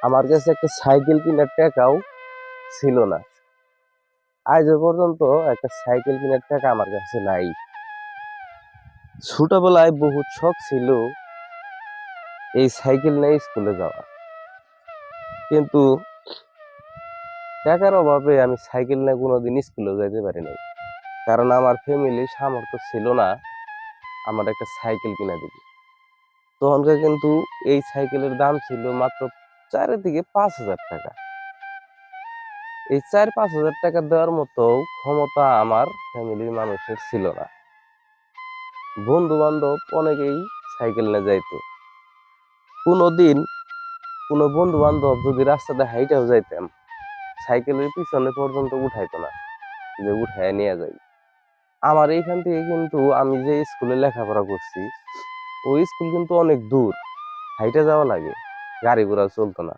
আমার কাছে একটা সাইকেল কেনার টাকাও ছিল না। আজ পর্যন্ত একটা সাইকেল কেনার টাকা আমার কাছে নাই। ছোটবেলায় বহুত শখ ছিল এই সাইকেল নিয়ে স্কুলে যাওয়া, কিন্তু টাকার অভাবে আমি সাইকেল নিয়ে কোনোদিন স্কুলে যাইতে পারি নাই। কারণ আমার ফ্যামিলির সামর্থ্য ছিল না আমার একটা সাইকেল কিনা দিবে। তখনকার কিন্তু এই সাইকেলের দাম ছিল মাত্র 4 থেকে 5 হাজার টাকা। এই 4-5 হাজার টাকা দেওয়ার মতো ক্ষমতা আমার ফ্যামিলির মানুষের ছিল না। বন্ধু বান্ধব অনেকেই সাইকেল নিয়ে যাইতো। কোনোদিন কোনো বন্ধু বান্ধব যদি রাস্তাতে হাইটাও যাইতাম, সাইকেলের পিছনে পর্যন্ত উঠাইতো না যে উঠায় নিয়ে যাই। আমার এইখান থেকে কিন্তু আমি যে স্কুলে লেখাপড়া করছি ওই স্কুল কিন্তু অনেক দূর, হাইটে যাওয়া লাগে, গাড়ি ঘোড়া চলতো না।